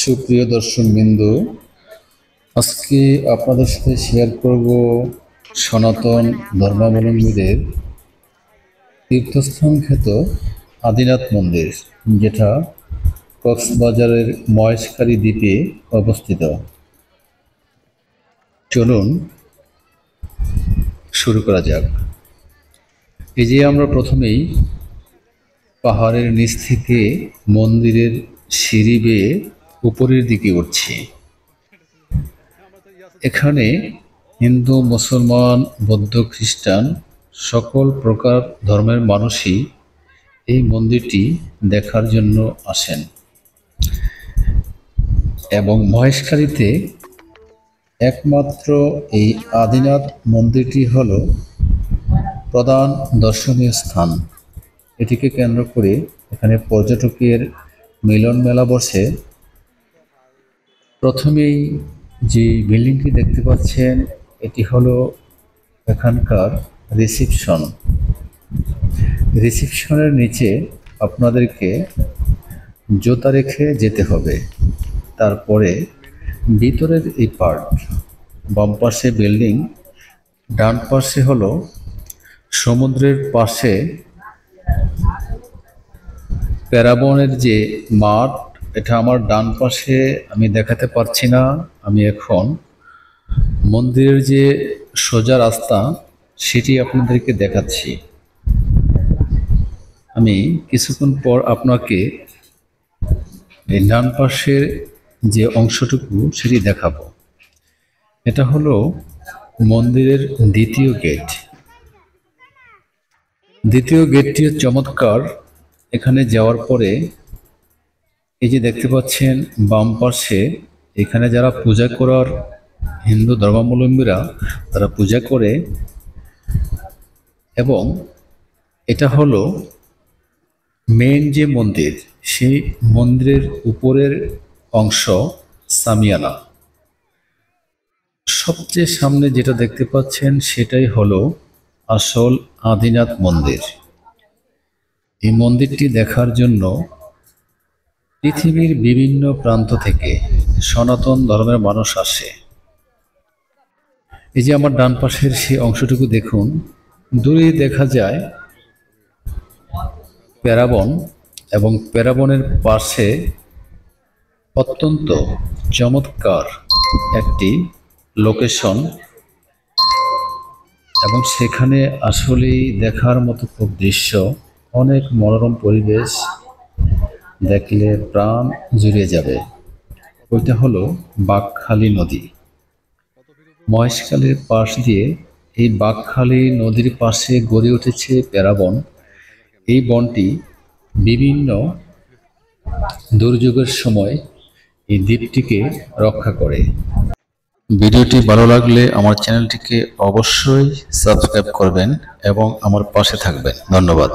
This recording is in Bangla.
সুপ্রিয় দর্শকবৃন্দু, আজকে আপনাদের সাথে শেয়ার করব সনাতন ধর্মাবলম্বীদের তীর্থস্থান খ্যাত আদিনাথ মন্দির, যেটা কক্সবাজারের মহেশখালী দ্বীপে অবস্থিত। চলুন শুরু করা যাক। এই যে আমরা প্রথমেই পাহাড়ের নিচ থেকে মন্দিরের সিঁড়ি বেয়ে উপরের দিকে উঠছি। এখানে হিন্দু, মুসলমান, বৌদ্ধ, খ্রিস্টান সকল প্রকার ধর্মের মানুষই এই মন্দিরটি দেখার জন্য আসেন এবং মহেশখালীতে একমাত্র এই আদিনাথ মন্দিরটি হল প্রধান দর্শনীয় স্থান। এটিকে কেন্দ্র করে এখানে পর্যটকের মিলন মেলা বসে। প্রথমেই যে বিল্ডিংটি দেখতে পাচ্ছেন, এটি হলো এখানকার রিসিপশনের নিচে আপনাদেরকে জুতা রেখে যেতে হবে। তারপরে ভিতরের এই পার্ট, বাম পাশে বিল্ডিং, ডান পাশে হলো সমুদ্রের পাশে প্যারাবনের যে মাঠ। এটা আমার ডান পাশে আমি দেখাতে পারছি না, আমি এখন মন্দিরের যে সোজা রাস্তা সেটি আপনাদেরকে দেখাচ্ছি। আমি কিছুক্ষণ পর আপনাকে এই ডান পাশের যে অংশটুকু সেটি দেখাবো। এটা হলো মন্দিরের দ্বিতীয় গেট। দ্বিতীয় গেটটিও চমৎকার। এখানে যাওয়ার পরে এই যে দেখতে পাচ্ছেন বাম পাশে, এখানে যারা পূজা করার হিন্দু ধর্মাবলম্বীরা তারা পূজা করে, এবং এটা হলো মেইন যে মন্দির, সেই মন্দিরের উপরের অংশ সামিয়ানা। সবচেয়ে সামনে যেটা দেখতে পাচ্ছেন সেটাই হলো আসল আদিনাথ মন্দির। এই মন্দিরটি দেখার জন্য পৃথিবীর বিভিন্ন প্রান্ত থেকে সনাতন ধর্মের মানুষ আসে। এই যে আমার ডান পাশের সেই অংশটুকু দেখুন, দূরে দেখা যায় প্যারাবন, এবং প্যারাবনের পাশে অত্যন্ত চমৎকার একটি লোকেশন, এবং সেখানে আসলেই দেখার মতো খুব দৃশ্য, অনেক মনোরম পরিবেশ, দেখলে প্রাণ জুড়িয়ে যাবে। ওইটা হলো বাঁকখালী নদী। মহেশখালীর পাশ দিয়ে এই বাঁকখালী নদীর পাশে গড়ে উঠেছে প্যারাবন। এই বনটি বিভিন্ন দুর্যোগের সময় এই দ্বীপটিকে রক্ষা করে। ভিডিওটি ভালো লাগলে আমার চ্যানেলটিকে অবশ্যই সাবস্ক্রাইব করবেন এবং আমার পাশে থাকবেন। ধন্যবাদ।